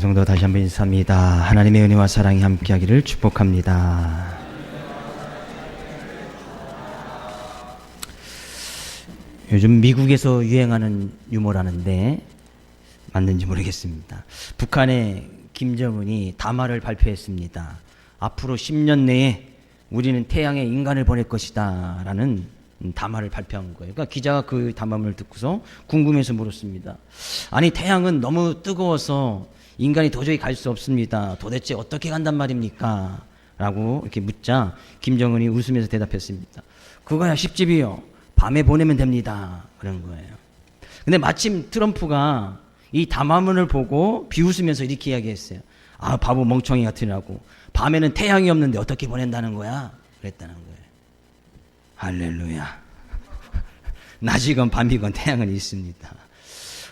성도 다시 한번 인사합니다. 하나님의 은혜와 사랑이 함께하기를 축복합니다. 요즘 미국에서 유행하는 유머라는데 맞는지 모르겠습니다. 북한의 김정은이 담화를 발표했습니다. 앞으로 10년 내에 우리는 태양에 인간을 보낼 것이다 라는 담화를 발표한 거예요. 그러니까 기자가 그 담화문을 듣고서 궁금해서 물었습니다. 아니, 태양은 너무 뜨거워서 인간이 도저히 갈 수 없습니다. 도대체 어떻게 간단 말입니까? 라고 이렇게 묻자 김정은이 웃으면서 대답했습니다. 그거야 쉽지비요. 밤에 보내면 됩니다. 그런 거예요. 근데 마침 트럼프가 이 담화문을 보고 비웃으면서 이렇게 이야기했어요. 아, 바보 멍청이 같으라고. 밤에는 태양이 없는데 어떻게 보낸다는 거야? 그랬다는 거예요. 할렐루야. 낮이건 밤이건 태양은 있습니다.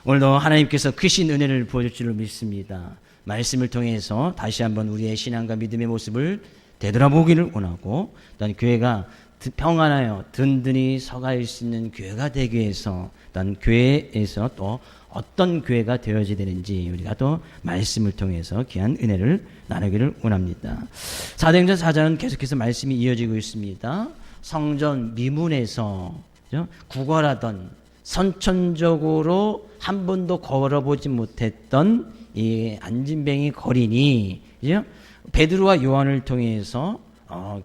오늘도 하나님께서 크신 은혜를 보여줄 줄 믿습니다. 말씀을 통해서 다시 한번 우리의 신앙과 믿음의 모습을 되돌아보기를 원하고, 또 교회가 평안하여 든든히 서갈 수 있는 교회가 되기 위해서, 또 교회에서 또 어떤 교회가 되어져야 되는지 우리가 또 말씀을 통해서 귀한 은혜를 나누기를 원합니다. 사도행전 4장은 계속해서 말씀이 이어지고 있습니다. 성전 미문에서 구걸하던, 선천적으로 한 번도 걸어보지 못했던 이 안진뱅이 거린이 베드로와 요한을 통해서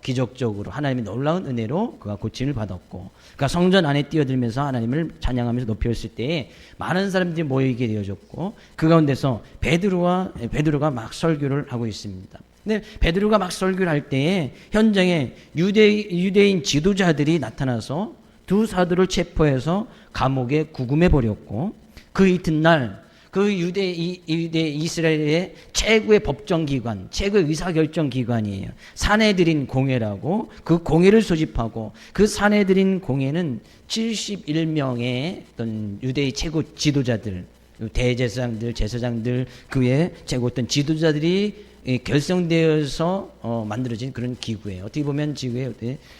기적적으로 하나님의 놀라운 은혜로 그가 고침을 받았고, 그가 성전 안에 뛰어들면서 하나님을 찬양하면서 높였을 때에 많은 사람들이 모이게 되어졌고, 그 가운데서 베드로가 막 설교를 하고 있습니다. 근데 베드로가 막 설교를 할 때에 현장에 유대인 지도자들이 나타나서 두 사도를 체포해서 감옥에 구금해 버렸고, 그 이튿날 그 이스라엘의 최고의 법정기관, 최고의 의사결정기관이에요. 산헤드린 공회라고, 그 공회를 소집하고, 그 산헤드린 공회는 71명의 어떤 유대의 최고 지도자들, 대제사장들, 제사장들, 그 외에 최고 어떤 지도자들이 결성되어서 만들어진 그런 기구예요. 어떻게 보면 지구의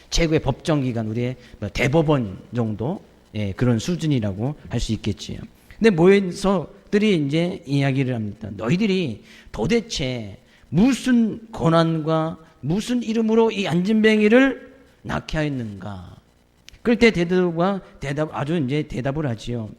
최고의 법정기관, 우리의 대법원 정도, 그런 수준이라고 할 수 있겠지요. 근데 모여서들이 이제 이야기를 합니다. 너희들이 도대체 무슨 권한과 무슨 이름으로 이 안진뱅이를 낳게 하였는가? 그럴 때 베드로가 아주 이제 대답을 하지요.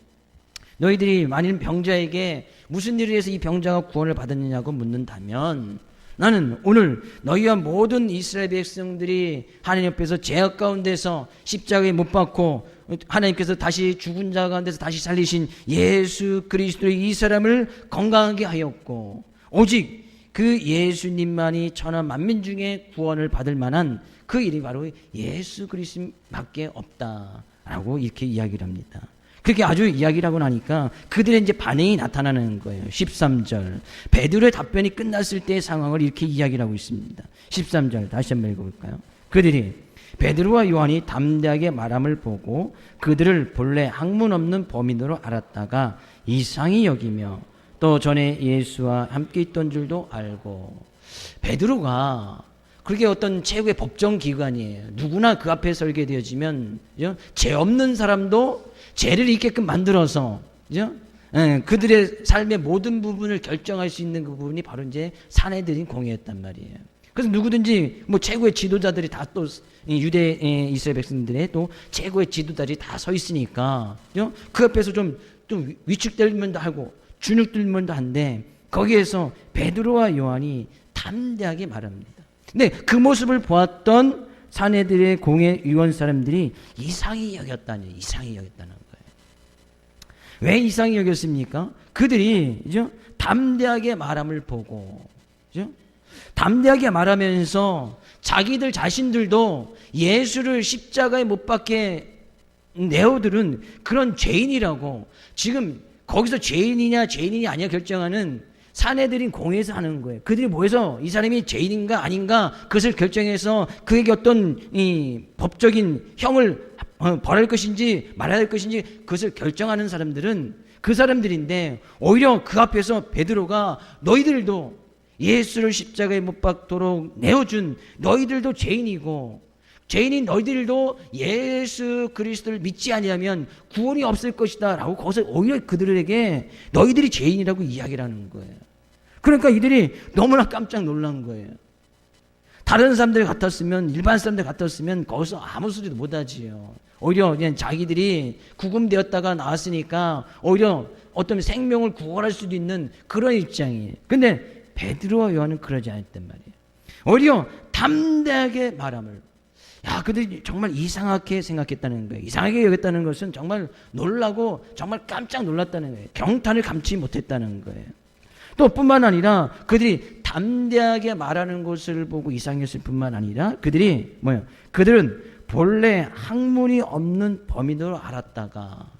너희들이 만일 병자에게 무슨 일을 해서 이 병자가 구원을 받았느냐고 묻는다면, 나는 오늘 너희와 모든 이스라엘 백성들이 하나님 앞에서 죄악 가운데서 십자가에 못 박고 하나님께서 다시 죽은 자 가운데서 다시 살리신 예수 그리스도의 이 사람을 건강하게 하였고, 오직 그 예수님만이 천하 만민 중에 구원을 받을 만한 그 일이 바로 예수 그리스도밖에 없다라고 이렇게 이야기를 합니다. 그렇게 아주 이야기를 하고 나니까 그들의 이제 반응이 나타나는 거예요. 13절. 베드로의 답변이 끝났을 때의 상황을 이렇게 이야기를 하고 있습니다. 13절 다시 한번 읽어볼까요? 그들이 베드로와 요한이 담대하게 말함을 보고 그들을 본래 학문 없는 범인으로 알았다가 이상히 여기며 또 전에 예수와 함께 있던 줄도 알고. 베드로가 그렇게 어떤 최고의 법정기관이에요. 누구나 그 앞에 설게 되어지면 죄 없는 사람도 죄를 있게끔 만들어서 그들의 삶의 모든 부분을 결정할 수 있는 그 부분이 바로 이제 산헤드린 공회였단 말이에요. 그래서 누구든지 최고의 지도자들이 다 또 유대 이스라엘 백성들의 또 최고의 지도자들이 다 서 있으니까 그 옆에서 좀 위축될 만도 하고 주눅들 만도 한데, 거기에서 베드로와 요한이 담대하게 말합니다. 근데 그 모습을 보았던 산헤드린의 공회 위원 사람들이 이상히 여겼다는 거예요. 왜 이상히 여겼습니까? 그들이 담대하게 말함을 보고, 담대하게 말하면서 자기들 자신들도 예수를 십자가에 못 박게 내어들은 그런 죄인이라고, 지금 거기서 죄인이 아니냐 결정하는 산헤드린 공회에서 하는 거예요. 그들이 모여서 이 사람이 죄인인가 아닌가 그것을 결정해서 그에게 어떤 이 법적인 형을 벌할 것인지 말아야 할 것인지 그것을 결정하는 사람들은 그 사람들인데, 오히려 그 앞에서 베드로가 너희들도 예수를 십자가에 못 박도록 내어준 너희들도 죄인이고, 죄인인 너희들도 예수 그리스도를 믿지 아니하면 구원이 없을 것이다 라고 거기서 오히려 그들에게 너희들이 죄인이라고 이야기를 하는 거예요. 그러니까 이들이 너무나 깜짝 놀란 거예요. 다른 사람들 같았으면, 일반 사람들 같았으면 거기서 아무 소리도 못하지요. 오히려 그냥 자기들이 구금되었다가 나왔으니까 오히려 어떤 생명을 구원할 수도 있는 그런 입장이에요. 근데 베드로와 요한은 그러지 않았단 말이에요. 오히려 담대하게 말함을. 야, 그들이 정말 이상하게 생각했다는 거예요. 이상하게 여겼다는 것은 정말 놀라고 정말 깜짝 놀랐다는 거예요. 경탄을 감지 못했다는 거예요. 또 뿐만 아니라 그들이 담대하게 말하는 것을 보고 이상했을 뿐만 아니라 그들이 그들은 본래 학문이 없는 범인으로 알았다가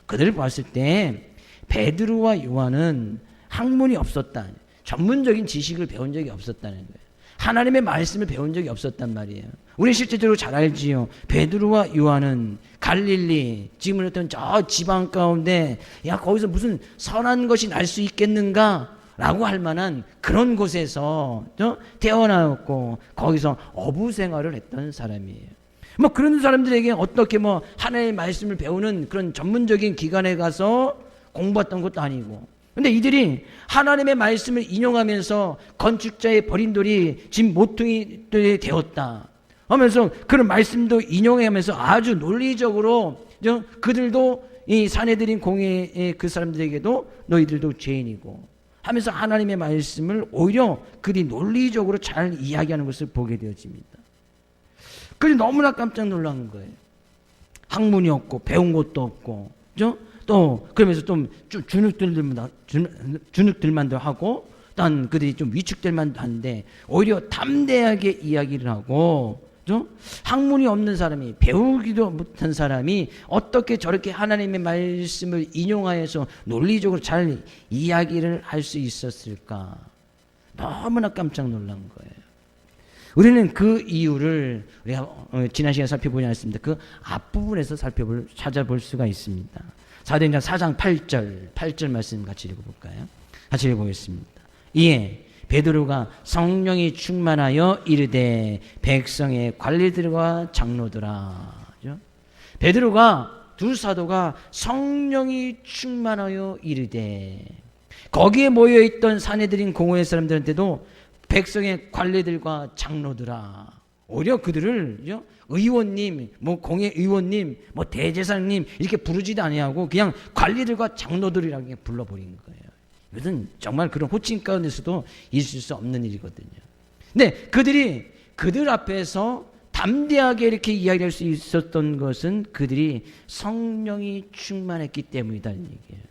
그들을 봤을 때 베드로와 요한은 학문이 없었다. 전문적인 지식을 배운 적이 없었다는 거예요. 하나님의 말씀을 배운 적이 없었단 말이에요. 우리 실제적으로 잘 알지요. 베드로와 요한은 갈릴리, 지금은 어떤 저 지방 가운데 야 거기서 무슨 선한 것이 날 수 있겠는가? 라고 할 만한 그런 곳에서 태어나였고 거기서 어부 생활을 했던 사람이에요. 그런 사람들에게 어떻게 하나님의 말씀을 배우는 그런 전문적인 기관에 가서 공부했던 것도 아니고, 근데 이들이 하나님의 말씀을 인용하면서 건축자의 버린 돌이 집 모퉁이 되었다 하면서 그런 말씀도 인용하면서 아주 논리적으로 그들도 이 사내들인 공회의 그 사람들에게도 너희들도 죄인이고 하면서 하나님의 말씀을 오히려 그들이 논리적으로 잘 이야기하는 것을 보게 되어집니다. 그래서 너무나 깜짝 놀란 거예요. 학문이 없고 배운 것도 없고, 그죠? 또 그러면서 좀 주눅들만도 하고, 단 그들이 좀 위축될 만도 한데 오히려 담대하게 이야기를 하고, 그죠? 학문이 없는 사람이, 배우기도 못한 사람이 어떻게 저렇게 하나님의 말씀을 인용하여서 논리적으로 잘 이야기를 할 수 있었을까? 너무나 깜짝 놀란 거예요. 우리는 그 이유를 우리가 지난 시간에 살펴보지 않았습니다. 그 앞부분에서 찾아볼 수가 있습니다. 사도행전 4장 8절 말씀 같이 읽어볼까요? 같이 읽어보겠습니다. 이에 베드로가 성령이 충만하여 이르되 백성의 관리들과 장로들아. 베드로가 두 사도가 성령이 충만하여 이르되, 거기에 모여있던 사내들인 공회의 사람들한테도 백성의 관리들과 장로들아, 오히려 그들을 의원님, 공회 의원님, 대제사장님 이렇게 부르지도 아니하고 그냥 관리들과 장로들이라고 불러버린 거예요. 이것은 정말 그런 호칭 가운데서도 있을 수 없는 일이거든요. 근데 그들이 그들 앞에서 담대하게 이렇게 이야기할 수 있었던 것은 그들이 성령이 충만했기 때문이다는 얘기예요.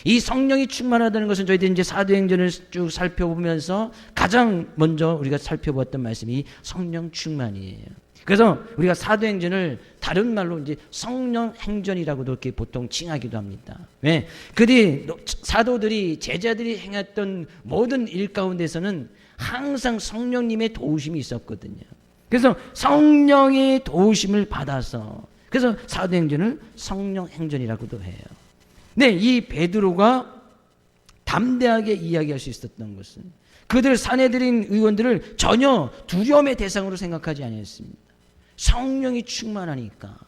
이 성령이 충만하다는 것은 저희들이 이제 사도행전을 쭉 살펴보면서 가장 먼저 우리가 살펴보았던 말씀이 성령 충만이에요. 그래서 우리가 사도행전을 다른 말로 이제 성령 행전이라고도 이렇게 보통 칭하기도 합니다. 왜? 사도들이, 제자들이 행했던 모든 일 가운데서는 항상 성령님의 도우심이 있었거든요. 그래서 성령의 도우심을 받아서, 그래서 사도행전을 성령 행전이라고도 해요. 네, 이 베드로가 담대하게 이야기할 수 있었던 것은 그들 사내들인 의원들을 전혀 두려움의 대상으로 생각하지 않았습니다. 성령이 충만하니까.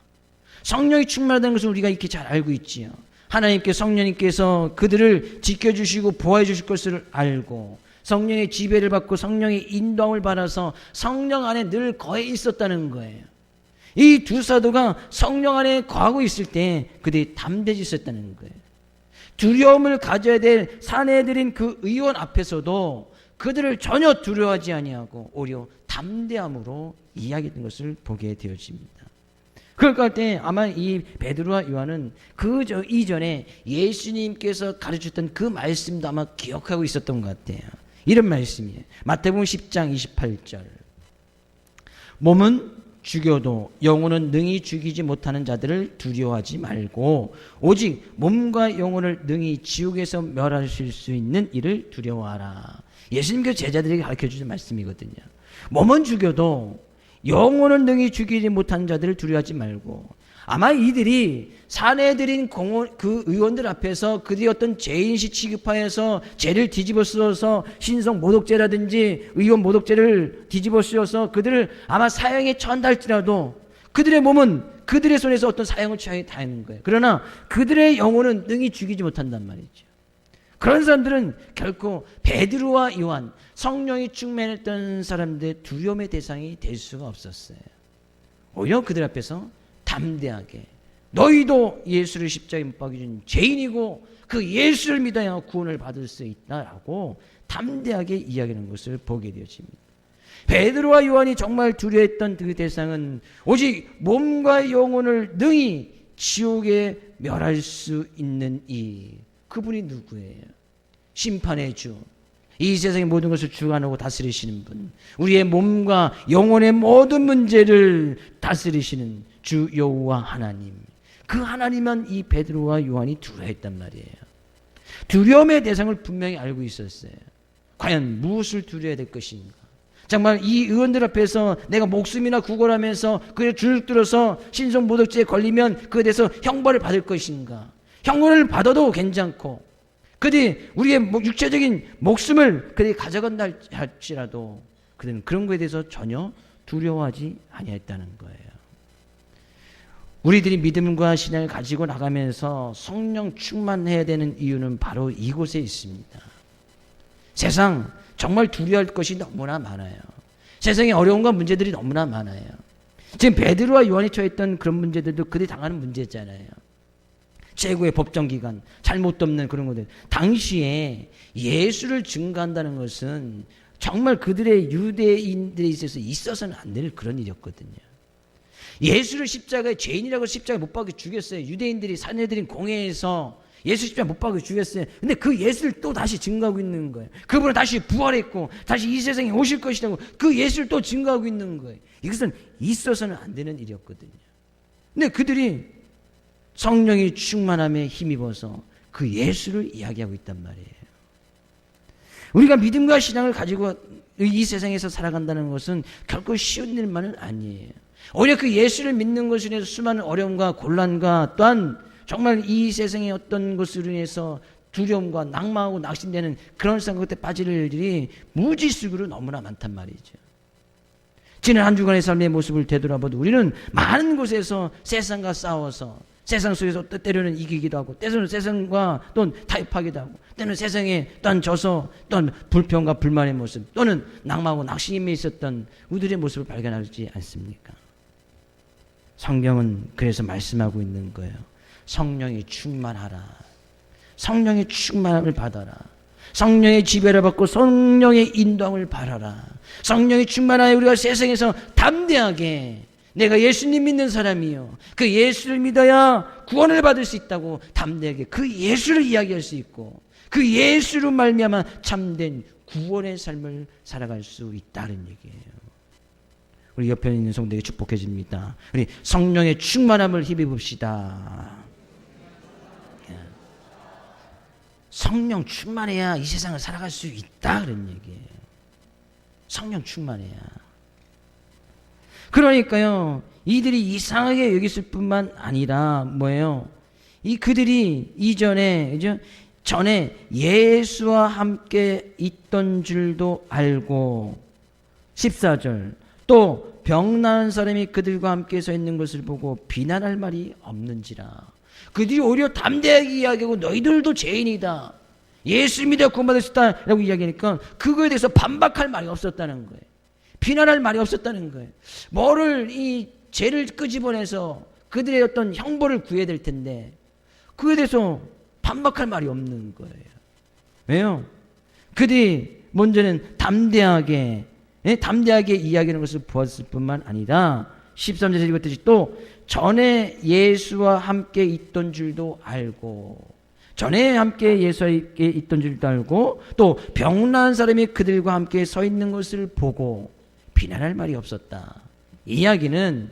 성령이 충만하다는 것을 우리가 이렇게 잘 알고 있지요. 하나님께 성령님께서 그들을 지켜주시고 보호해 주실 것을 알고 성령의 지배를 받고 성령의 인도함을 받아서 성령 안에 늘 거해 있었다는 거예요. 이 두 사도가 성령 안에 거하고 있을 때 그들이 담대해졌다는 거예요. 두려움을 가져야 될 사내들인 그 의원 앞에서도 그들을 전혀 두려워하지 아니하고 오히려 담대함으로 이야기했던 것을 보게 되어집니다. 그럴 때 아마 이 베드로와 요한은 이전에 예수님께서 가르쳤던 그 말씀도 아마 기억하고 있었던 것 같아요. 이런 말씀이에요. 마태복음 10장 28절. 몸은 죽여도 영혼은 능히 죽이지 못하는 자들을 두려워하지 말고 오직 몸과 영혼을 능히 지옥에서 멸하실 수 있는 이를 두려워하라. 예수님께서 제자들에게 가르쳐주신 말씀이거든요. 몸은 죽여도 영혼은 능히 죽이지 못하는 자들을 두려워하지 말고, 아마 이들이 사내들인 그 의원들 앞에서 그들이 어떤 죄인시 취급하여서 죄를 뒤집어 쓰어서 신성 모독죄라든지 의원 모독죄를 뒤집어 쓰어서 그들을 아마 사형에 처한다 할지라도 그들의 몸은 그들의 손에서 어떤 사형을 취하게 다 있는 거예요. 그러나 그들의 영혼은 능히 죽이지 못한단 말이죠. 그런 사람들은 결코 베드로와 요한, 성령이 충만했던 사람들의 두려움의 대상이 될 수가 없었어요. 오히려 그들 앞에서 담대하게 너희도 예수를 십자가에 못 박으신 죄인이고 그 예수를 믿어야 구원을 받을 수 있다라고 담대하게 이야기하는 것을 보게 되어집니다. 베드로와 요한이 정말 두려워했던 그 대상은 오직 몸과 영혼을 능히 지옥에 멸할 수 있는 그분이 누구예요? 심판의 주, 이 세상의 모든 것을 주관하고 다스리시는 분, 우리의 몸과 영혼의 모든 문제를 다스리시는 주 여호와 하나님, 그 하나님만 이 베드로와 요한이 두려워했단 말이에요. 두려움의 대상을 분명히 알고 있었어요. 과연 무엇을 두려워야 될 것인가? 정말 이 의원들 앞에서 내가 목숨이나 구걸하면서 그에 줄 들어서 신성모독죄에 걸리면 그에 대해서 형벌을 받을 것인가? 형벌을 받아도 괜찮고 그들이 우리의 육체적인 목숨을 그들이 가져간다 할지라도 그들은 그런 것에 대해서 전혀 두려워하지 아니했다는 거예요. 우리들이 믿음과 신앙을 가지고 나가면서 성령 충만해야 되는 이유는 바로 이곳에 있습니다. 세상 정말 두려워할 것이 너무나 많아요. 세상에 어려움과 문제들이 너무나 많아요. 지금 베드로와 요한이 처했던 그런 문제들도 그들이 당하는 문제잖아요. 최고의 법정기관, 잘못도 없는 그런 것들. 당시에 예수를 증거한다는 것은 정말 그들의 유대인들에 있어서는 안 될 그런 일이었거든요. 예수를 십자가에 죄인이라고 십자가에 못 박아 죽였어요. 유대인들이 사내들인 공회에서 예수 십자가에 못 박아 죽였어요. 근데 그 예수를 또 다시 증거하고 있는 거예요. 그분은 다시 부활했고 다시 이 세상에 오실 것이라고 그 예수를 또 증거하고 있는 거예요. 이것은 있어서는 안 되는 일이었거든요. 근데 그들이 성령이 충만함에 힘입어서 그 예수를 이야기하고 있단 말이에요. 우리가 믿음과 신앙을 가지고 이 세상에서 살아간다는 것은 결코 쉬운 일만은 아니에요. 오히려 그 예수를 믿는 것으로 인해서 수많은 어려움과 곤란과 또한 정말 이 세상의 어떤 것으로 인해서 두려움과 낙망하고 낙심되는 그런 생각에 빠질 일들이 무지수로 너무나 많단 말이죠. 지난 한 주간의 삶의 모습을 되돌아봐도 우리는 많은 곳에서 세상과 싸워서 세상 속에서 때로는 이기기도 하고 때로는 세상과 또는 타협하기도 하고 때로는 세상에 또한 져서 또는 불평과 불만의 모습 또는 낙망하고 낙심에 있었던 우리들의 모습을 발견하지 않습니까? 성경은 그래서 말씀하고 있는 거예요. 성령이 충만하라. 성령의 충만함을 받아라. 성령의 지배를 받고 성령의 인도함을 바라라. 성령이 충만하여 우리가 세상에서 담대하게 내가 예수님 믿는 사람이요. 그 예수를 믿어야 구원을 받을 수 있다고 담대하게 그 예수를 이야기할 수 있고 그 예수로 말미암아 참된 구원의 삶을 살아갈 수 있다는 얘기예요. 우리 옆에 있는 성도에게 축복해 줍니다. 우리 성령의 충만함을 힘입읍시다. 성령 충만해야 이 세상을 살아갈 수 있다 그런 얘기예요. 성령 충만해야. 그러니까요, 이들이 이상하게 여겼을 뿐만 아니라 뭐예요? 그들이 이전에 전에 예수와 함께 있던 줄도 알고 14절 또 병나은 사람이 그들과 함께 서 있는 것을 보고 비난할 말이 없는지라. 그들이 오히려 담대하게 이야기하고 너희들도 죄인이다. 예수 믿어 구원받을 수 있다 라고 이야기하니까 그거에 대해서 반박할 말이 없었다는 거예요. 비난할 말이 없었다는 거예요. 뭐를 이 죄를 끄집어내서 그들의 어떤 형벌을 구해야 될 텐데 그거에 대해서 반박할 말이 없는 거예요. 왜요? 그들이 먼저는 담대하게 이야기하는 것을 보았을 뿐만 아니라 13절에서 읽었듯이 또 전에 예수와 함께 있던 줄도 알고 전에 함께 예수와 함께 있던 줄도 알고 또 병난 사람이 그들과 함께 서 있는 것을 보고 비난할 말이 없었다. 이 이야기는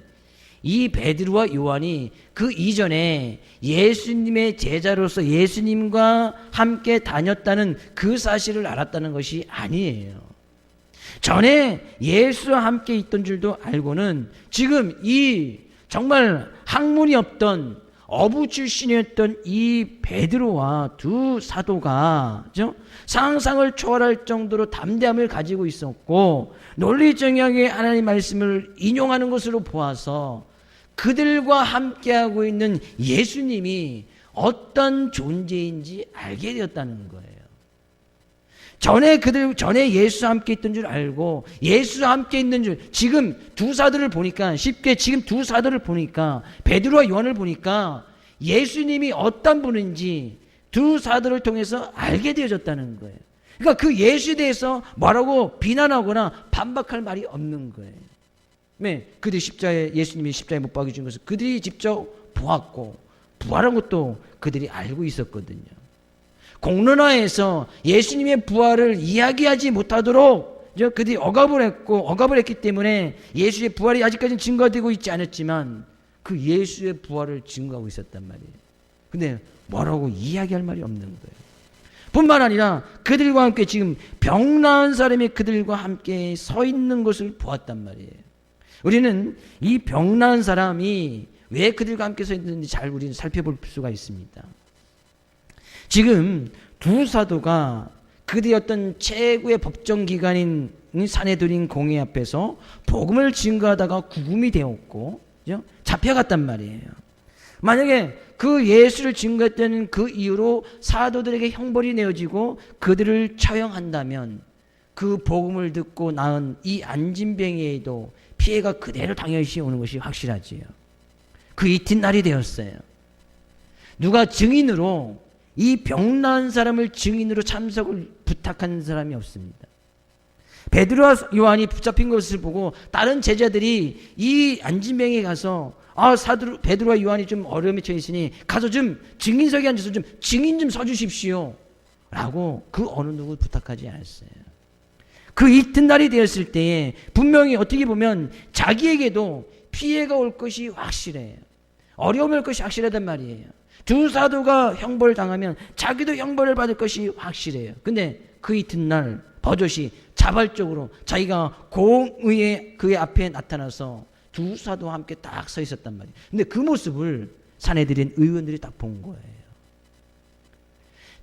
이 베드로와 요한이 그 이전에 예수님의 제자로서 예수님과 함께 다녔다는 그 사실을 알았다는 것이 아니에요. 전에 예수와 함께 있던 줄도 알고는 지금 이 정말 학문이 없던 어부 출신이었던 이 베드로와 두 사도가 상상을 초월할 정도로 담대함을 가지고 있었고 논리정연하게 하나님의 말씀을 인용하는 것으로 보아서 그들과 함께하고 있는 예수님이 어떤 존재인지 알게 되었다는 거예요. 전에 예수와 함께 있던 줄 알고 예수와 함께 있는 줄, 지금 두 사도를 보니까 쉽게 지금 두 사도를 보니까 베드로와 요한을 보니까 예수님이 어떤 분인지 두 사도를 통해서 알게 되어졌다는 거예요. 그러니까 그 예수에 대해서 뭐라고 비난하거나 반박할 말이 없는 거예요. 네, 그들이 예수님이 십자가에 못 박혀 준 것을 그들이 직접 보았고 부활한 것도 그들이 알고 있었거든요. 공론화에서 예수님의 부활을 이야기하지 못하도록 그들이 억압을 했기 때문에 예수의 부활이 아직까지는 증거되고 있지 않았지만 그 예수의 부활을 증거하고 있었단 말이에요. 근데 뭐라고 이야기할 말이 없는 거예요. 뿐만 아니라 그들과 함께 지금 병 나은 사람이 그들과 함께 서 있는 것을 보았단 말이에요. 우리는 이 병 나은 사람이 왜 그들과 함께 서 있는지 잘 우리는 살펴볼 수가 있습니다. 지금 두 사도가 그들이 어떤 최고의 법정기관인 산헤드린 공회 앞에서 복음을 증거하다가 구금이 되었고 잡혀갔단 말이에요. 만약에 그 예수를 증거했던 그 이유로 사도들에게 형벌이 내어지고 그들을 처형한다면 그 복음을 듣고 낳은 이 안진뱅이에도 피해가 그대로 당연시 오는 것이 확실하지요. 그 이튿날이 되었어요. 누가 증인으로 이 병 나은 사람을 증인으로 참석을 부탁한 사람이 없습니다. 베드로와 요한이 붙잡힌 것을 보고 다른 제자들이 이 안진뱅이에 가서 베드로와 요한이 좀 어려움에 처해 있으니 가서 좀 증인석에 앉아서 좀 증인 좀 서주십시오 라고 그 어느 누구 부탁하지 않았어요. 그 이튿날이 되었을 때에 분명히 어떻게 보면 자기에게도 피해가 올 것이 확실해요. 어려움이 올 것이 확실하단 말이에요. 두 사도가 형벌을 당하면 자기도 형벌을 받을 것이 확실해요. 근데 그 이튿날 버젓이 자발적으로 자기가 공의의 그의 앞에 나타나서 두 사도와 함께 딱 서 있었단 말이에요. 근데 그 모습을 산헤드린 의원들이 딱 본 거예요.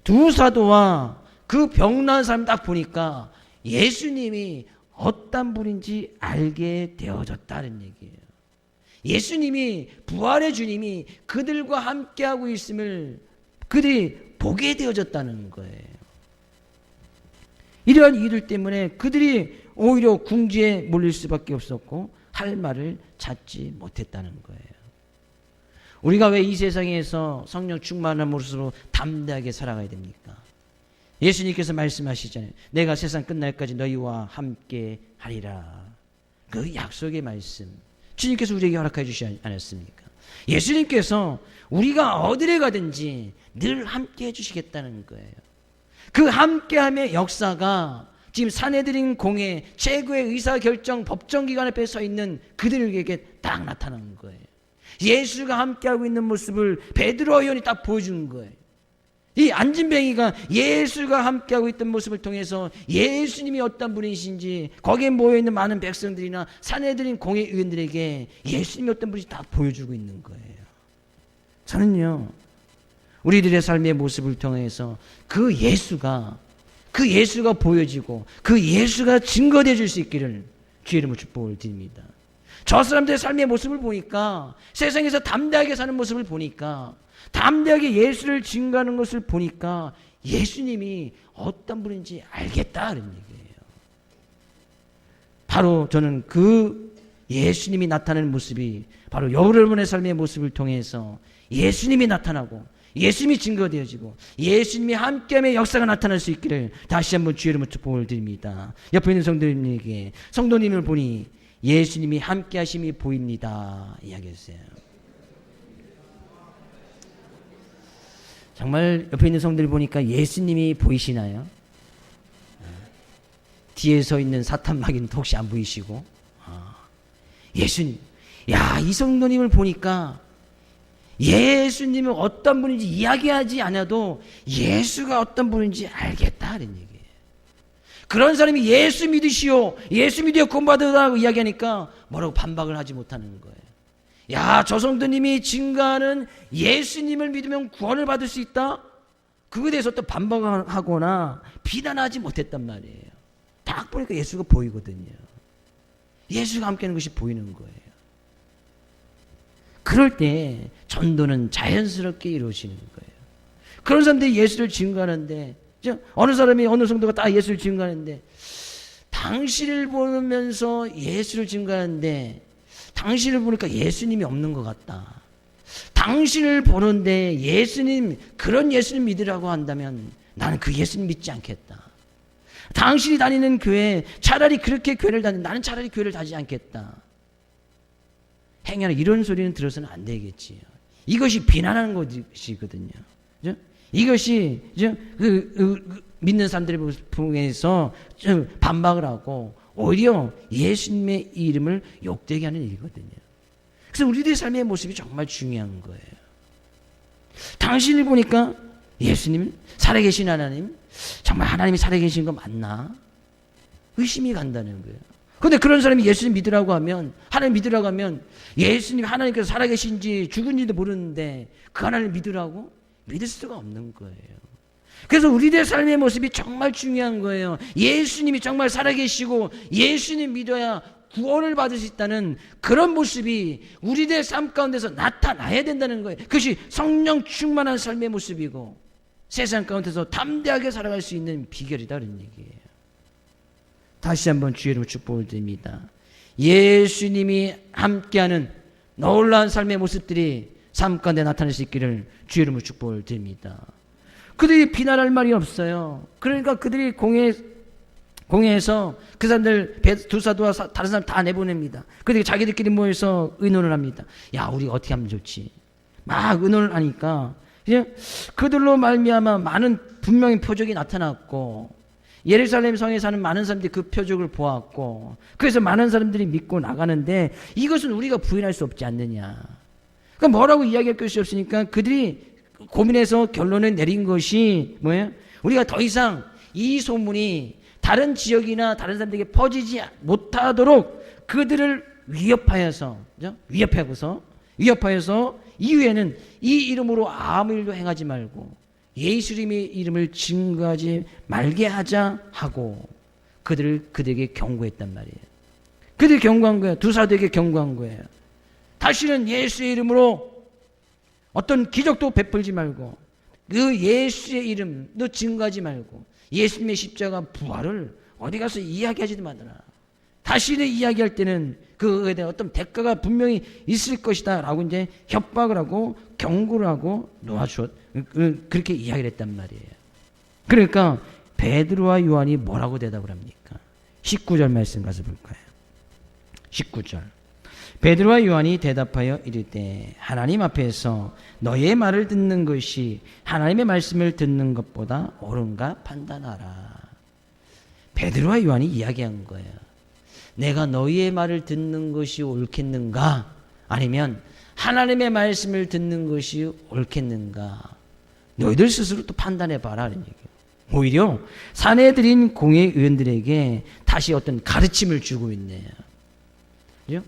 두 사도와 그 병 나은 사람 딱 보니까 예수님이 어떤 분인지 알게 되어졌다는 얘기예요. 예수님이 부활의 주님이 그들과 함께하고 있음을 그들이 보게 되어졌다는 거예요. 이러한 이유들 때문에 그들이 오히려 궁지에 몰릴 수밖에 없었고 할 말을 찾지 못했다는 거예요. 우리가 왜 이 세상에서 성령 충만한 모습으로 담대하게 살아가야 됩니까? 예수님께서 말씀하시잖아요. 내가 세상 끝날까지 너희와 함께 하리라. 그 약속의 말씀 주님께서 우리에게 허락해 주시지 않았습니까? 예수님께서 우리가 어디를 가든지 늘 함께 해주시겠다는 거예요. 그 함께함의 역사가 지금 산헤드린 공회 최고의 의사결정 법정기관 앞에 서 있는 그들에게 딱 나타나는 거예요. 예수가 함께하고 있는 모습을 베드로와 요한이 딱 보여주는 거예요. 이 안진뱅이가 예수가 함께하고 있던 모습을 통해서 예수님이 어떤 분이신지 거기에 모여있는 많은 백성들이나 산헤드린 공회 의원들에게 예수님이 어떤 분인지 다 보여주고 있는 거예요. 저는요, 우리들의 삶의 모습을 통해서 그 예수가 보여지고 그 예수가 증거되어 줄 수 있기를 주의 이름으로 축복을 드립니다. 저 사람들의 삶의 모습을 보니까, 세상에서 담대하게 사는 모습을 보니까, 담대하게 예수를 증거하는 것을 보니까 예수님이 어떤 분인지 알겠다 그런 얘기예요. 바로 저는 그 예수님이 나타나는 모습이 바로 여러분의 삶의 모습을 통해서 예수님이 나타나고 예수님이 증거되어지고 예수님이 함께함의 역사가 나타날 수 있기를 다시 한번 주의 이름으로 축복을 드립니다. 옆에 있는 성도님에게 성도님을 보니 예수님이 함께하심이 보입니다 이야기했어요. 정말 옆에 있는 성도들 보니까 예수님이 보이시나요? 뒤에 서 있는 사탄 마귀는 혹시 안 보이시고? 예수님, 이 성도님을 보니까 예수님은 어떤 분인지 이야기하지 않아도 예수가 어떤 분인지 알겠다는 얘기예요. 그런 사람이 예수 믿으시오, 예수 믿어 구원받으라고 이야기하니까 뭐라고 반박을 하지 못하는 거예요. 저 성도님이 증거하는 예수님을 믿으면 구원을 받을 수 있다? 그거에 대해서 또 반박하거나 비난하지 못했단 말이에요. 딱 보니까 예수가 보이거든요. 예수가 함께하는 것이 보이는 거예요. 그럴 때 전도는 자연스럽게 이루어지는 거예요. 그런 사람들이 예수를 증거하는데 어느 사람이 어느 성도가 다 예수를 증거하는데 당신을 보면서 예수를 증거하는데 당신을 보니까 예수님이 없는 것 같다. 당신을 보는데 예수님, 그런 예수님 믿으라고 한다면 나는 그 예수님 믿지 않겠다. 당신이 다니는 교회, 차라리 그렇게 교회를 다니는, 나는 차라리 교회를 다니지 않겠다. 행여나 이런 소리는 들어서는 안 되겠지요. 이것이 비난하는 것이거든요. 그죠? 이것이 믿는 사람들의 부분에서 반박을 하고 오히려 예수님의 이름을 욕되게 하는 일이거든요. 그래서 우리들의 삶의 모습이 정말 중요한 거예요. 당신을 보니까 예수님, 살아계신 하나님, 정말 하나님이 살아계신 거 맞나? 의심이 간다는 거예요. 그런데 그런 사람이 예수님 믿으라고 하면, 하나님 믿으라고 하면 예수님, 하나님께서 살아계신지 죽은지도 모르는데 그 하나님을 믿으라고? 믿을 수가 없는 거예요. 그래서 우리들의 삶의 모습이 정말 중요한 거예요. 예수님이 정말 살아계시고 예수님 믿어야 구원을 받을 수 있다는 그런 모습이 우리들의 삶 가운데서 나타나야 된다는 거예요. 그것이 성령 충만한 삶의 모습이고 세상 가운데서 담대하게 살아갈 수 있는 비결이다, 그런 얘기예요. 다시 한번 주의 이름으로 축복을 드립니다. 예수님이 함께하는 놀라운 삶의 모습들이 삶 가운데 나타날 수 있기를 주의 이름으로 축복을 드립니다. 그들이 비난할 말이 없어요. 그러니까 그들이 공회에서 그 사람들 두사도와 다른 사람 다 내보냅니다. 그들이 자기들끼리 모여서 의논을 합니다. 야, 우리 어떻게 하면 좋지? 막 의논을 하니까 이제 그들로 말미암아 많은 분명히 표적이 나타났고 예루살렘 성에 사는 많은 사람들이 그 표적을 보았고 그래서 많은 사람들이 믿고 나가는데 이것은 우리가 부인할 수 없지 않느냐. 그러니까 뭐라고 이야기할 것이 없으니까 그들이 고민해서 결론을 내린 것이 뭐예요? 우리가 더 이상 이 소문이 다른 지역이나 다른 사람들에게 퍼지지 못하도록 그들을 위협하여서 이후에는 이 이름으로 아무 일도 행하지 말고 예수님의 이름을 증거하지 말게 하자 하고 그들에게 경고했단 말이에요. 그들이 경고한 거예요. 두 사도에게 경고한 거예요. 다시는 예수의 이름으로 어떤 기적도 베풀지 말고 그 예수의 이름 너 증거하지 말고 예수님의 십자가 부활을 어디 가서 이야기하지도 마라. 다시는 이야기할 때는 그에 대한 어떤 대가가 분명히 있을 것이다 라고 이제 협박을 하고 경고를 하고 놓아주었 그렇게 이야기를 했단 말이에요. 그러니까 베드로와 요한이 뭐라고 대답을 합니까? 19절 말씀 가서 볼까요? 19절 베드로와 요한이 대답하여 이르되 하나님 앞에서 너의 말을 듣는 것이 하나님의 말씀을 듣는 것보다 옳은가 판단하라. 베드로와 요한이 이야기한 거예요. 내가 너희의 말을 듣는 것이 옳겠는가? 아니면 하나님의 말씀을 듣는 것이 옳겠는가? 너희들 스스로 또 판단해봐라. 이런 얘기예요. 오히려 사내들인 공회 의원들에게 다시 어떤 가르침을 주고 있네요. 그죠?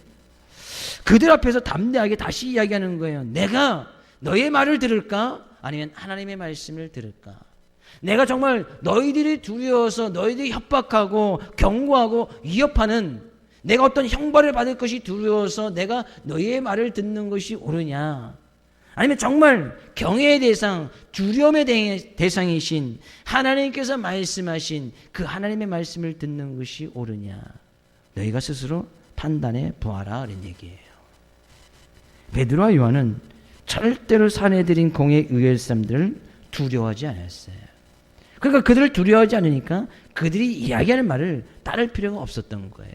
그들 앞에서 담대하게 다시 이야기하는 거예요. 내가 너의 말을 들을까? 아니면 하나님의 말씀을 들을까? 내가 정말 너희들이 두려워서 너희들이 협박하고 경고하고 위협하는 내가 어떤 형벌을 받을 것이 두려워서 내가 너희의 말을 듣는 것이 옳으냐? 아니면 정말 경외의 대상, 두려움의 대상이신 하나님께서 말씀하신 그 하나님의 말씀을 듣는 것이 옳으냐? 너희가 스스로 판단해 보아라. 이런 얘기예요. 베드로와 요한은 절대로 사내들인 공회 의회 사람들을 두려워하지 않았어요. 그러니까 그들을 두려워하지 않으니까 그들이 이야기하는 말을 따를 필요가 없었던 거예요.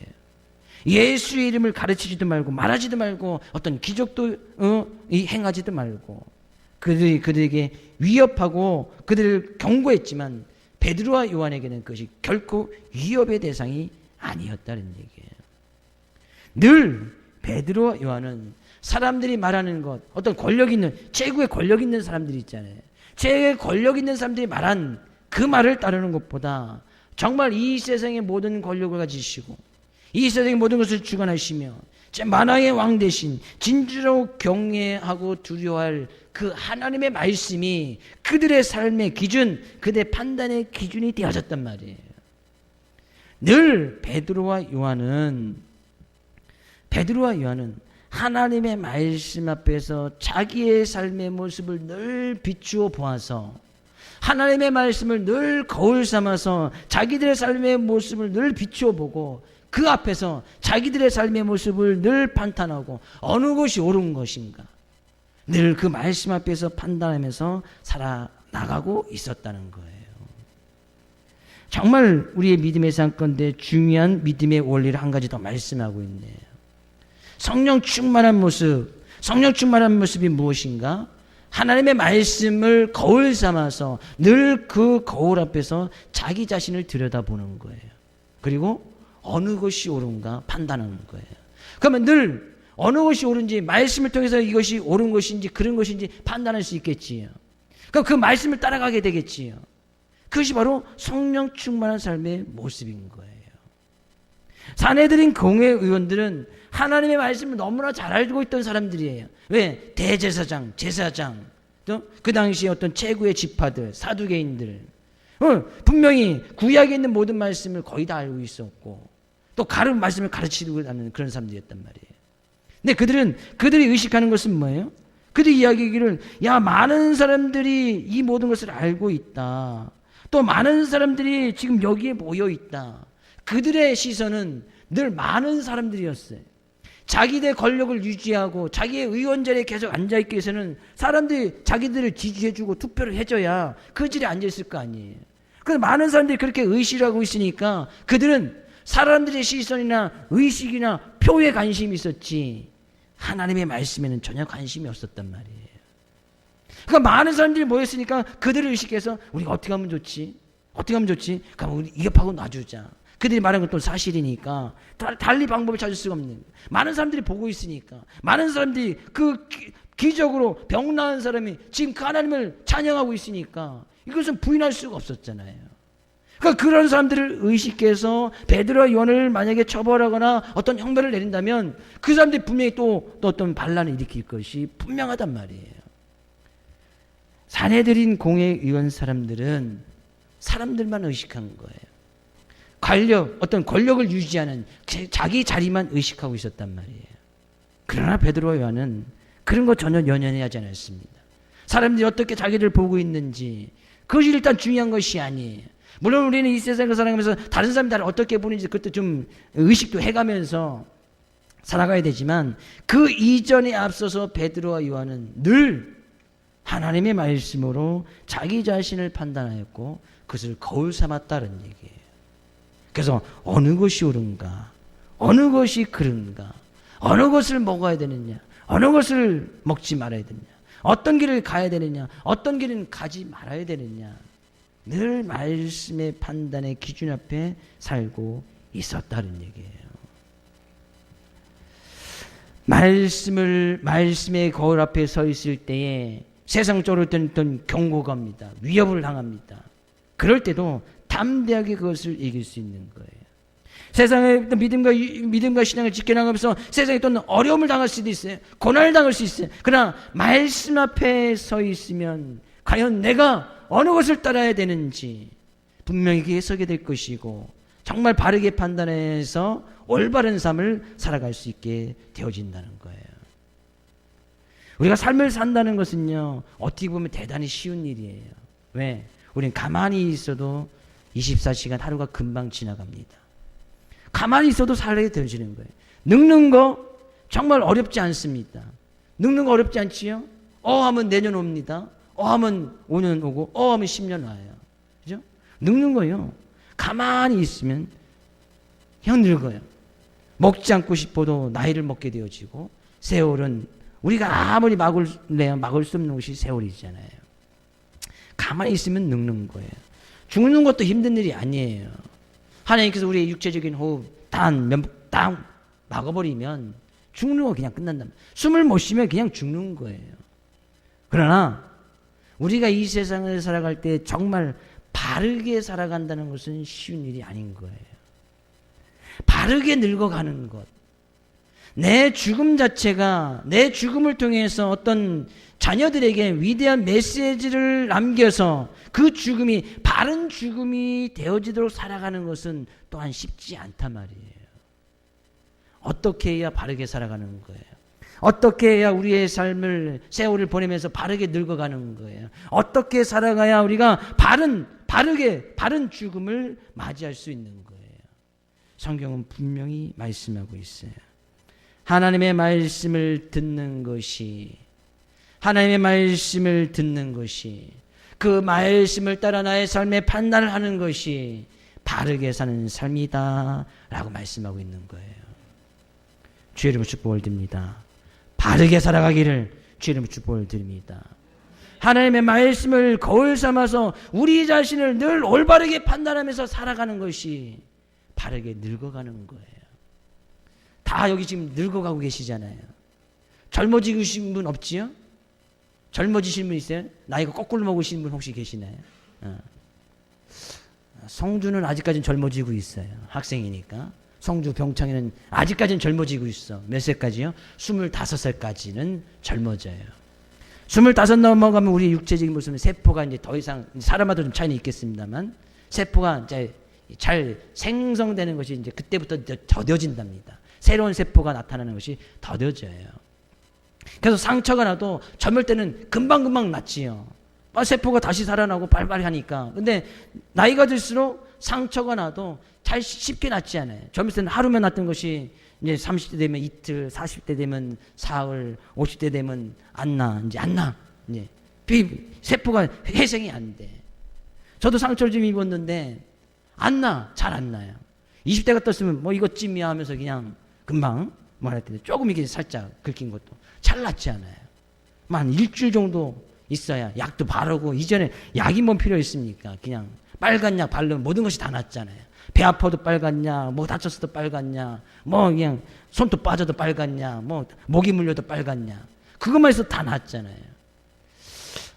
예수의 이름을 가르치지도 말고 말하지도 말고 어떤 기적도 행하지도 말고 그들에게 위협하고 그들을 경고했지만 베드로와 요한에게는 그것이 결코 위협의 대상이 아니었다는 얘기예요. 늘 베드로와 요한은 사람들이 말하는 것, 어떤 권력 있는, 최고의 권력 있는 사람들이 있잖아요. 최고의 권력 있는 사람들이 말한 그 말을 따르는 것보다 정말 이 세상의 모든 권력을 가지시고 이 세상의 모든 것을 주관하시며 만왕의 왕 대신 진주로 경외하고 두려워할 그 하나님의 말씀이 그들의 삶의 기준, 그들의 판단의 기준이 되어졌단 말이에요. 늘 베드로와 요한은 하나님의 말씀 앞에서 자기의 삶의 모습을 늘 비추어 보아서 하나님의 말씀을 늘 거울 삼아서 자기들의 삶의 모습을 늘 비추어보고 그 앞에서 자기들의 삶의 모습을 늘 판단하고 어느 것이 옳은 것인가 늘 그 말씀 앞에서 판단하면서 살아나가고 있었다는 거예요. 정말 우리의 믿음의 삶 가운데 중요한 믿음의 원리를 한 가지 더 말씀하고 있네요. 성령 충만한 모습이 무엇인가? 하나님의 말씀을 거울 삼아서 늘 그 거울 앞에서 자기 자신을 들여다보는 거예요. 그리고 어느 것이 옳은가 판단하는 거예요. 그러면 늘 어느 것이 옳은지 말씀을 통해서 이것이 옳은 것인지 그런 것인지 판단할 수 있겠지요. 그럼 그 말씀을 따라가게 되겠지요. 그것이 바로 성령 충만한 삶의 모습인 거예요. 사내들인 공회 의원들은 하나님의 말씀을 너무나 잘 알고 있던 사람들이에요. 왜? 대제사장, 제사장, 또 그 당시에 어떤 최고의 지파들, 사두개인들, 분명히 구약에 있는 모든 말씀을 거의 다 알고 있었고 또 다른 말씀을 가르치고 하는 그런 사람들이었단 말이에요. 근데 그들이 의식하는 것은 뭐예요? 그들이 이야기하기를 야 많은 사람들이 이 모든 것을 알고 있다. 또 많은 사람들이 지금 여기에 모여 있다. 그들의 시선은 늘 많은 사람들이었어요. 자기들의 권력을 유지하고 자기의 의원 자리에 계속 앉아있기 위해서는 사람들이 자기들을 지지해주고 투표를 해줘야 그 자리에 앉아있을 거 아니에요. 그래서 많은 사람들이 그렇게 의식을 하고 있으니까 그들은 사람들의 시선이나 의식이나 표에 관심이 있었지 하나님의 말씀에는 전혀 관심이 없었단 말이에요. 그러니까 많은 사람들이 모였으니까 그들을 의식해서 우리가 어떻게 하면 좋지? 어떻게 하면 좋지? 그럼 우리 이겁하고 놔주자. 그들이 말하는 것도 사실이니까 달리 방법을 찾을 수가 없는 거예요. 많은 사람들이 보고 있으니까 많은 사람들이 그 기적으로 병 나은 사람이 지금 그 하나님을 찬양하고 있으니까 이것은 부인할 수가 없었잖아요. 그러니까 그런 사람들을 의식해서 베드로와 요한을 만약에 처벌하거나 어떤 형벌을 내린다면 그 사람들이 분명히 또 어떤 반란을 일으킬 것이 분명하단 말이에요. 사내들인 공회의원 사람들은 사람들만 의식한 거예요. 어떤 권력을 유지하는 자기 자리만 의식하고 있었단 말이에요. 그러나 베드로와 요한은 그런 거 전혀 연연하지 않았습니다. 사람들이 어떻게 자기를 보고 있는지 그것이 일단 중요한 것이 아니에요. 물론 우리는 이 세상을 살아가면서 다른 사람이 나를 어떻게 보는지 그것도 좀 의식도 해가면서 살아가야 되지만 그 이전에 앞서서 베드로와 요한은 늘 하나님의 말씀으로 자기 자신을 판단하였고 그것을 거울 삼았다는 얘기예요. 그래서 어느 것이 옳은가, 어느 것이 그른가, 어느 것을 먹어야 되느냐, 어느 것을 먹지 말아야 되느냐, 어떤 길을 가야 되느냐, 어떤 길은 가지 말아야 되느냐, 늘 말씀의 판단의 기준 앞에 살고 있었다는 얘기예요. 말씀의 거울 앞에 서 있을 때에 세상적으로 어떤 경고가 옵니다. 위협을 당합니다. 그럴 때도 담대하게 그것을 이길 수 있는 거예요. 세상의 믿음과 신앙을 지켜나가면서 세상에 어떤 어려움을 당할 수도 있어요. 고난을 당할 수 있어요. 그러나 말씀 앞에 서 있으면 과연 내가 어느 것을 따라야 되는지 분명히 그게 서게 될 것이고 정말 바르게 판단해서 올바른 삶을 살아갈 수 있게 되어진다는 거예요. 우리가 삶을 산다는 것은요, 어떻게 보면 대단히 쉬운 일이에요. 왜? 우리는 가만히 있어도 24시간 하루가 금방 지나갑니다. 가만히 있어도 살게 되어지는 거예요. 늙는 거 정말 어렵지 않습니다. 늙는 거 어렵지 않지요? 하면 내년 옵니다. 하면 5년 오고, 하면 10년 와요. 그죠? 늙는 거요. 가만히 있으면 그냥 늙어요. 먹지 않고 싶어도 나이를 먹게 되어지고, 세월은 우리가 아무리 막을 수 없는 것이 세월이잖아요. 가만히 있으면 늙는 거예요. 죽는 것도 힘든 일이 아니에요. 하나님께서 우리의 육체적인 호흡 딱 막아버리면 죽는 거 그냥 끝난다. 숨을 못 쉬면 그냥 죽는 거예요. 그러나 우리가 이 세상을 살아갈 때 정말 바르게 살아간다는 것은 쉬운 일이 아닌 거예요. 바르게 늙어가는 것. 내 죽음 자체가 내 죽음을 통해서 어떤 자녀들에게 위대한 메시지를 남겨서 그 죽음이 바른 죽음이 되어지도록 살아가는 것은 또한 쉽지 않단 말이에요. 어떻게 해야 바르게 살아가는 거예요? 어떻게 해야 우리의 삶을 세월을 보내면서 바르게 늙어가는 거예요? 어떻게 살아가야 우리가 바른 죽음을 맞이할 수 있는 거예요? 성경은 분명히 말씀하고 있어요. 하나님의 말씀을 듣는 것이 그 말씀을 따라 나의 삶에 판단을 하는 것이 바르게 사는 삶이다 라고 말씀하고 있는 거예요. 주의 이름으로 축복을 드립니다. 바르게 살아가기를 주의 이름으로 축복을 드립니다. 하나님의 말씀을 거울 삼아서 우리 자신을 늘 올바르게 판단하면서 살아가는 것이 바르게 늙어가는 거예요. 다 여기 지금 늙어가고 계시잖아요. 젊어지신 분 없지요? 젊어지신 분 있어요? 나이가 거꾸로 먹으신 분 혹시 계시나요? 성주는 아직까지는 젊어지고 있어요. 학생이니까. 성주 병창이는 아직까지는 젊어지고 있어. 몇 세까지요? 25살까지는 젊어져요. 25 넘어가면 우리 육체적인 모습은 세포가 이제 더 이상 사람마다 좀 차이는 있겠습니다만 세포가 이제 잘 생성되는 것이 이제 그때부터 더뎌진답니다. 새로운 세포가 나타나는 것이 더뎌져요. 그래서 상처가 나도 젊을 때는 금방금방 낫지요. 세포가 다시 살아나고 빨리빨리 하니까. 근데 나이가 들수록 상처가 나도 잘 쉽게 낫지 않아요. 젊을 때는 하루면 낫던 것이 이제 30대 되면 이틀, 40대 되면 사흘, 50대 되면 안 나. 이제 안 나. 이제 세포가 회생이 안 돼. 저도 상처를 좀 입었는데 안 나. 잘 안 나요. 20대가 떴으면 뭐 이것쯤이야 하면서 그냥 금방 말할 때 조금 이게 살짝 긁힌 것도 잘 낫지 않아요. 한 일주일 정도 있어야 약도 바르고 이전에 약이 뭔 필요 있습니까? 그냥 빨간 약 바르면 모든 것이 다 낫잖아요. 배 아파도 빨간 약, 뭐 다쳤어도 빨간 약, 뭐 그냥 손톱 빠져도 빨간 약, 뭐 목이 물려도 빨간 약. 그것만 해서 다 낫잖아요.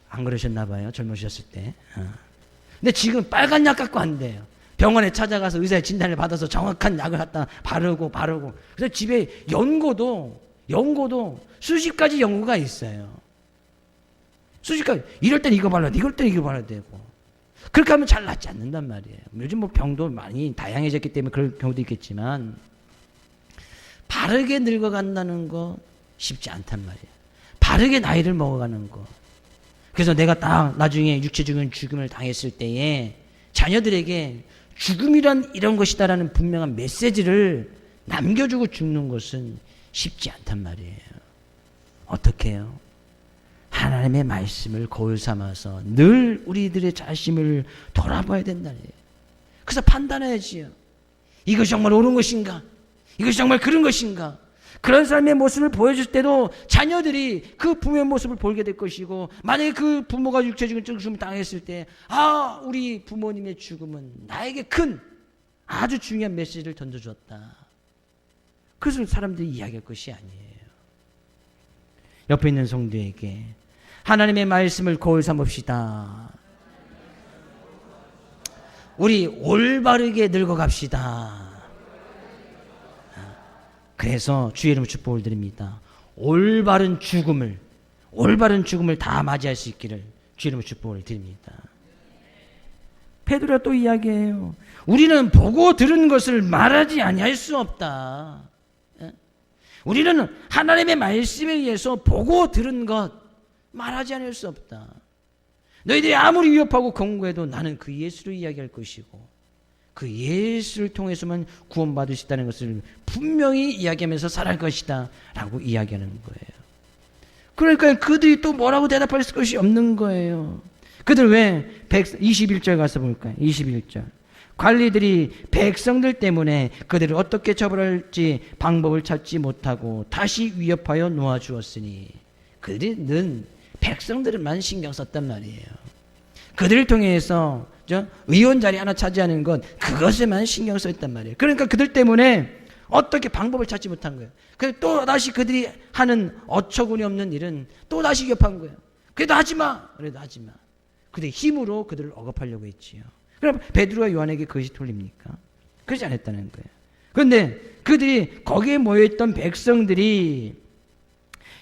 안 그러셨나 봐요. 젊으셨을 때. 근데 지금 빨간 약 갖고 안 돼요. 병원에 찾아가서 의사의 진단을 받아서 정확한 약을 갖다 바르고. 그래서 집에 연고도 수십 가지 연고가 있어요. 수십 가지. 이럴 땐 이거 발라야 돼. 이럴 땐 이거 발라야 되고. 그렇게 하면 잘 낫지 않는단 말이에요. 요즘 뭐 병도 많이 다양해졌기 때문에 그럴 경우도 있겠지만 바르게 늙어간다는 거 쉽지 않단 말이에요. 바르게 나이를 먹어가는 거. 그래서 내가 딱 나중에 육체적인 죽음을 당했을 때에 자녀들에게 죽음이란 이런 것이다라는 분명한 메시지를 남겨주고 죽는 것은 쉽지 않단 말이에요. 어떻게 해요? 하나님의 말씀을 거울 삼아서 늘 우리들의 자신을 돌아봐야 된다는 거예요. 그래서 판단해야지요. 이것이 정말 옳은 것인가? 이것이 정말 그런 것인가? 그런 삶의 모습을 보여줄 때도 자녀들이 그 부모의 모습을 보게 될 것이고, 만약에 그 부모가 육체적인 죽음을 당했을 때, 우리 부모님의 죽음은 나에게 큰 아주 중요한 메시지를 던져주었다. 그것을 사람들이 이야기할 것이 아니에요. 옆에 있는 성도에게 하나님의 말씀을 거울 삼읍시다. 우리 올바르게 늙어갑시다. 그래서 주의 이름으로 축복을 드립니다. 올바른 죽음을 다 맞이할 수 있기를 주의 이름으로 축복을 드립니다. 베드로가 또 이야기해요. 우리는 보고 들은 것을 말하지 아니할 수 없다. 우리는 하나님의 말씀에 의해서 보고 들은 것 말하지 않을 수 없다. 너희들이 아무리 위협하고 권고해도 나는 그 예수를 이야기할 것이고 그 예수를 통해서만 구원받을 수 있다는 것을 분명히 이야기하면서 살아갈 것이다 라고 이야기하는 거예요. 그러니까 그들이 또 뭐라고 대답할 것이 없는 거예요. 그들 왜 21절 가서 볼까요? 21절. 관리들이 백성들 때문에 그들을 어떻게 처벌할지 방법을 찾지 못하고 다시 위협하여 놓아주었으니, 그들은 백성들만 신경 썼단 말이에요. 그들을 통해서 의원 자리 하나 차지하는 것, 그것에만 신경 썼단 말이에요. 그러니까 그들 때문에 어떻게 방법을 찾지 못한 거예요. 그래서 또 다시 그들이 하는 어처구니 없는 일은 또 다시 위협한 거예요. 그래도 하지마. 그들의 힘으로 그들을 억압하려고 했지요. 그럼 베드로와 요한에게 그것이 틀립니까? 그렇지 않았다는 거예요. 그런데 그들이 거기에 모여있던 백성들이,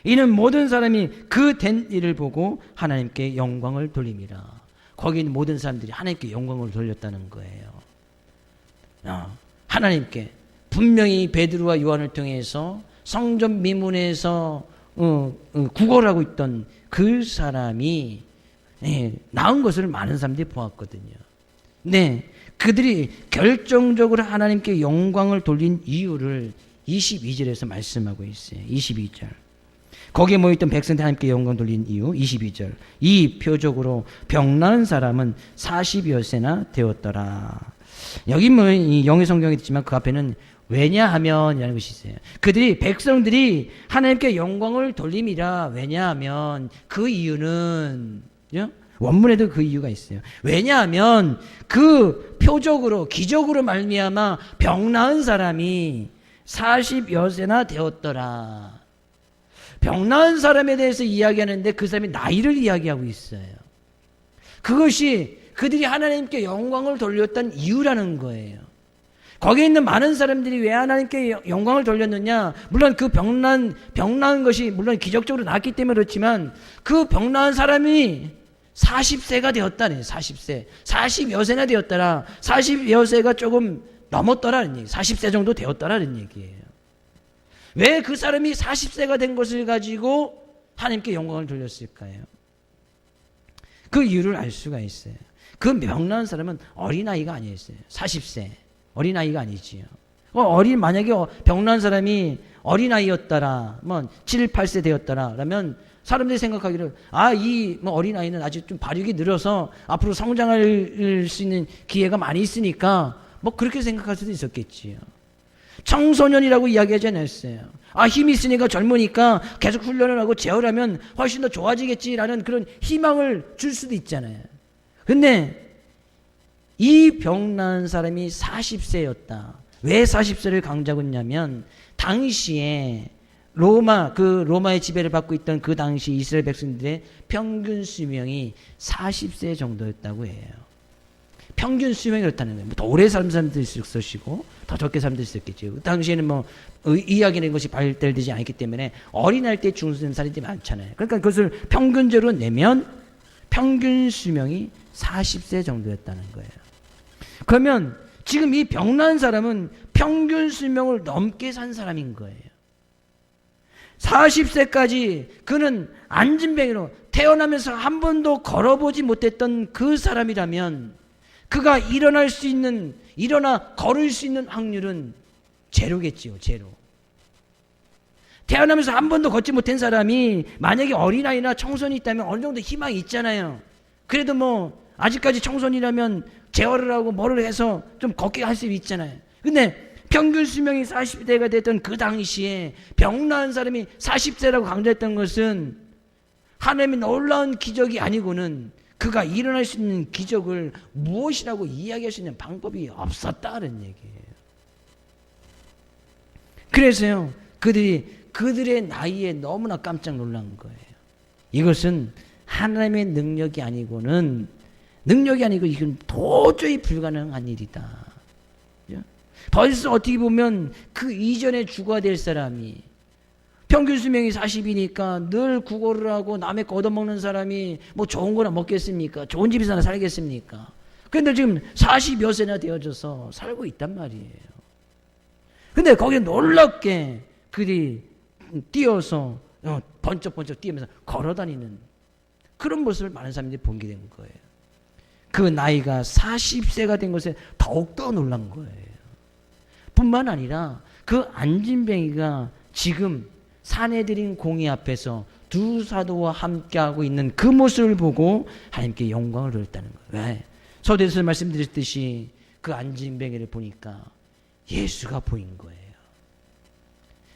이는 모든 사람이 그 된 일을 보고 하나님께 영광을 돌림이라. 거기 있는 모든 사람들이 하나님께 영광을 돌렸다는 거예요. 하나님께 분명히 베드로와 요한을 통해서 성전 미문에서 구걸하고 있던 그 사람이 나은 것을 많은 사람들이 보았거든요. 네, 그들이 결정적으로 하나님께 영광을 돌린 이유를 22절에서 말씀하고 있어요. 22절. 거기에 모였던 백성들 하나님께 영광 돌린 이유 22절. 이 표적으로 병나은 사람은 40여 세나 되었더라. 여기 뭐 영의 성경에 있지만 그 앞에는 왜냐하면이라는 것이 있어요. 그들이 백성들이 하나님께 영광을 돌림이라. 왜냐하면 그 이유는 원문에도 그 이유가 있어요. 왜냐하면 그 표적으로 기적으로 말미암아 병나은 사람이 40여 세나 되었더라. 병나은 사람에 대해서 이야기하는데 그 사람이 나이를 이야기하고 있어요. 그것이 그들이 하나님께 영광을 돌렸던 이유라는 거예요. 거기에 있는 많은 사람들이 왜 하나님께 영광을 돌렸느냐? 물론 그 병나은 것이 물론 기적적으로 나왔기 때문에 그렇지만 그 병나은 사람이 40세가 되었다네. 40세. 40여 세나 되었더라. 40여 세가 조금 넘었더라는 얘기. 40세 정도 되었더라는 얘기예요. 왜 그 사람이 40세가 된 것을 가지고 하나님께 영광을 돌렸을까요? 그 이유를 알 수가 있어요. 그 병나은 사람은 어린아이가 아니었어요. 40세. 어린아이가 아니지요. 만약에 병나은 사람이 어린아이였더라. 7, 8세 되었더라. 그러면 사람들이 생각하기를 이 어린아이는 아직 좀 발육이 늘어서 앞으로 성장할 수 있는 기회가 많이 있으니까 그렇게 생각할 수도 있었겠지요. 청소년이라고 이야기하지 않았어요. 힘이 있으니까 젊으니까 계속 훈련을 하고 제어하면 훨씬 더 좋아지겠지라는 그런 희망을 줄 수도 있잖아요. 근데 이 병나은 사람이 40세였다. 왜 40세를 강조하고 있냐면 당시에 로마의 지배를 받고 있던 그 당시 이스라엘 백성들의 평균 수명이 40세 정도였다고 해요. 평균 수명이 그렇다는 거예요. 더 오래 사는 사람도 있을 것이고 더 적게 사는 사람도 있었겠죠. 그 당시에는 의학이라는 것이 발달되지 않았기 때문에 어린아이 때 중수된 사람들이 많잖아요. 그러니까 그것을 평균적으로 내면 평균 수명이 40세 정도였다는 거예요. 그러면 지금 이 병나은 사람은 평균 수명을 넘게 산 사람인 거예요. 40세까지 그는 안진뱅이로 태어나면서 한 번도 걸어보지 못했던 그 사람이라면 그가 일어나 걸을 수 있는 확률은 제로겠지요. 제로. 태어나면서 한 번도 걷지 못한 사람이 만약에 어린아이나 청소년이 있다면 어느 정도 희망이 있잖아요. 그래도 아직까지 청소년이라면 제어를 하고 뭐를 해서 좀 걷게 할 수 있잖아요. 근데 평균 수명이 40대가 됐던 그 당시에 병나은 사람이 40세라고 강조했던 것은 하나님의 놀라운 기적이 아니고는 그가 일어날 수 있는 기적을 무엇이라고 이야기할 수 있는 방법이 없었다는 얘기예요. 그래서요, 그들의 나이에 너무나 깜짝 놀란 거예요. 이것은 하나님의 능력이 아니고 이건 도저히 불가능한 일이다. 벌써 어떻게 보면 그 이전에 죽어야 될 사람이 평균 수명이 40이니까 늘 구걸을 하고 남의 거 얻어먹는 사람이 좋은 거나 먹겠습니까? 좋은 집에서 하나 살겠습니까? 그런데 지금 40여 세나 되어져서 살고 있단 말이에요. 근데 거기에 놀랍게 그들이 뛰어서 번쩍번쩍 뛰면서 걸어다니는 그런 모습을 많은 사람들이 보게 된 거예요. 그 나이가 40세가 된 것에 더욱더 놀란 거예요. 뿐만 아니라 그 안진뱅이가 지금 사내들인 공의 앞에서 두 사도와 함께하고 있는 그 모습을 보고 하나님께 영광을 돌렸다는 거예요. 왜? 서두에서 말씀드렸듯이 그 안진뱅이를 보니까 예수가 보인 거예요.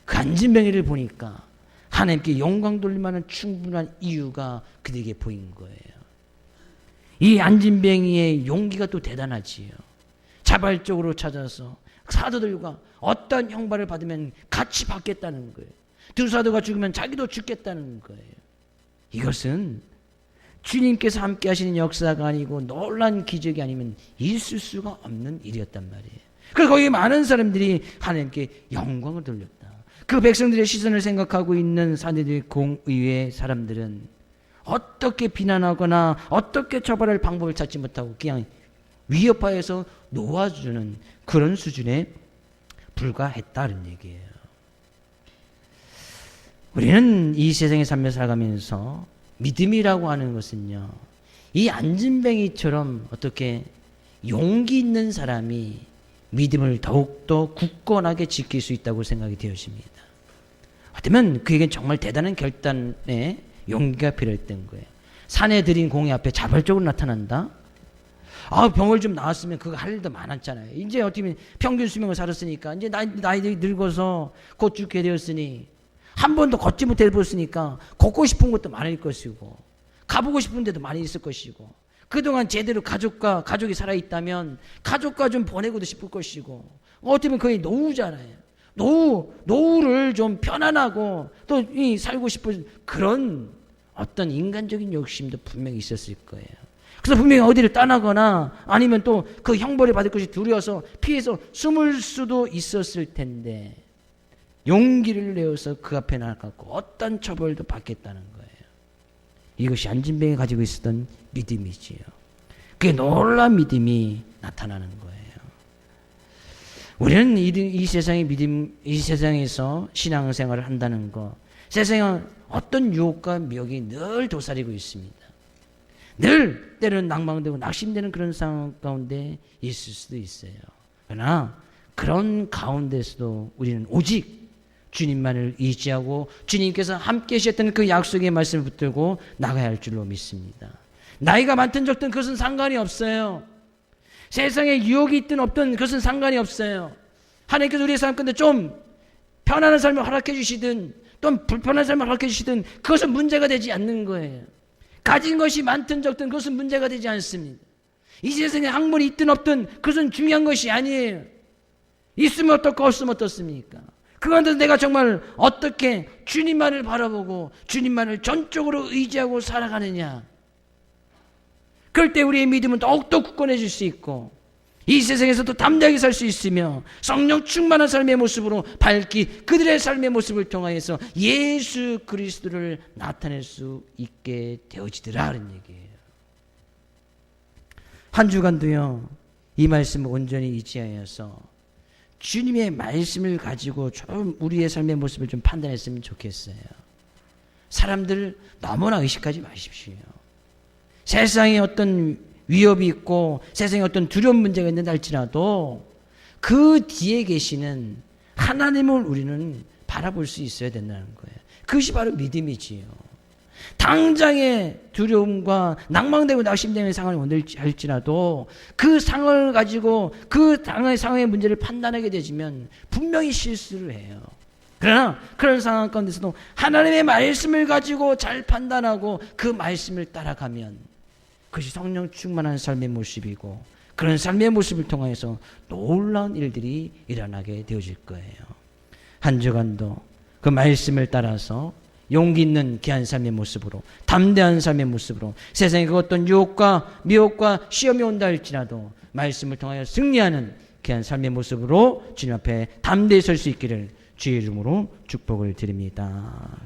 그 안진뱅이를 보니까 하나님께 영광 돌릴 만한 충분한 이유가 그들에게 보인 거예요. 이 안진뱅이의 용기가 또 대단하지요. 자발적으로 찾아서 사도들과 어떤 형벌을 받으면 같이 받겠다는 거예요. 두 사도가 죽으면 자기도 죽겠다는 거예요. 이것은 주님께서 함께 하시는 역사가 아니고 놀란 기적이 아니면 있을 수가 없는 일이었단 말이에요. 그래서 거기 많은 사람들이 하나님께 영광을 돌렸다. 그 백성들의 시선을 생각하고 있는 사내들의 공의회 사람들은 어떻게 비난하거나 어떻게 처벌할 방법을 찾지 못하고 그냥 위협하여서 놓아주는 그런 수준에 불과했다는 얘기예요. 우리는 이 세상의 삶을 살아가면서 믿음이라고 하는 것은요, 이 안진뱅이처럼 어떻게 용기 있는 사람이 믿음을 더욱더 굳건하게 지킬 수 있다고 생각이 되어집니다. 어쩌면 그에겐 정말 대단한 결단에 용기가 필요했던 거예요. 산에 들인 공의 앞에 자발적으로 나타난다? 병을 좀 나았으면 그거 할 일도 많았잖아요. 이제 어떻게 보면 평균 수명을 살았으니까, 이제 나이 늙어서 곧 죽게 되었으니, 한 번도 걷지 못해 봤으니까 걷고 싶은 것도 많을 것이고, 가보고 싶은 데도 많이 있을 것이고, 그동안 제대로 가족이 살아있다면 가족과 좀 보내고도 싶을 것이고, 어떻게 보면 거의 노후잖아요. 노후를 좀 편안하고 또 살고 싶은 그런 어떤 인간적인 욕심도 분명히 있었을 거예요. 그래서 분명히 어디를 떠나거나 아니면 또 그 형벌을 받을 것이 두려워서 피해서 숨을 수도 있었을 텐데, 용기를 내어서 그 앞에 나가고 어떤 처벌도 받겠다는 거예요. 이것이 안진뱅이 가지고 있었던 믿음이지요. 그게 놀라운 믿음이 나타나는 거예요. 우리는 이 세상의 믿음, 이 세상에서 신앙생활을 한다는 것, 세상에 어떤 유혹과 미혹이 늘 도사리고 있습니다. 늘 때로는 낭망되고 낙심되는 그런 상황 가운데 있을 수도 있어요. 그러나 그런 가운데서도 우리는 오직 주님만을 의지하고 주님께서 함께 하셨던 그 약속의 말씀을 붙들고 나가야 할 줄로 믿습니다. 나이가 많든 적든 그것은 상관이 없어요. 세상에 유혹이 있든 없든 그것은 상관이 없어요. 하나님께서 우리의 삶 가운데 좀 편안한 삶을 허락해 주시든 또 불편한 삶을 허락해 주시든 그것은 문제가 되지 않는 거예요. 가진 것이 많든 적든 그것은 문제가 되지 않습니다. 이 세상에 학문이 있든 없든 그것은 중요한 것이 아니에요. 있으면 어떻고 없으면 어떻습니까? 그런데 내가 정말 어떻게 주님만을 바라보고 주님만을 전적으로 의지하고 살아가느냐, 그럴 때 우리의 믿음은 더욱더 굳건해질 수 있고 이 세상에서도 담대하게 살 수 있으며 성령 충만한 삶의 모습으로 밝히 그들의 삶의 모습을 통하여서 예수 그리스도를 나타낼 수 있게 되어지더라 하는 얘기예요. 한 주간도요, 이 말씀을 온전히 의지하여서 주님의 말씀을 가지고 좀 우리의 삶의 모습을 좀 판단했으면 좋겠어요. 사람들 너무나 의식하지 마십시오. 세상에 어떤 위협이 있고 세상에 어떤 두려운 문제가 있는다 할지라도 그 뒤에 계시는 하나님을 우리는 바라볼 수 있어야 된다는 거예요. 그것이 바로 믿음이지요. 당장의 두려움과 낭망되고 낙심되는 상황이 온다 할지라도 그 상황을 가지고 그 상황의 문제를 판단하게 되지면 분명히 실수를 해요. 그러나 그런 상황 가운데서도 하나님의 말씀을 가지고 잘 판단하고 그 말씀을 따라가면 그것이 성령 충만한 삶의 모습이고 그런 삶의 모습을 통해서 놀라운 일들이 일어나게 되어질 거예요. 한 주간도 그 말씀을 따라서 용기 있는 귀한 삶의 모습으로, 담대한 삶의 모습으로 세상에 그 어떤 유혹과 미혹과 시험이 온다 할지라도 말씀을 통하여 승리하는 귀한 삶의 모습으로 주님 앞에 담대히 설 수 있기를 주의 이름으로 축복을 드립니다.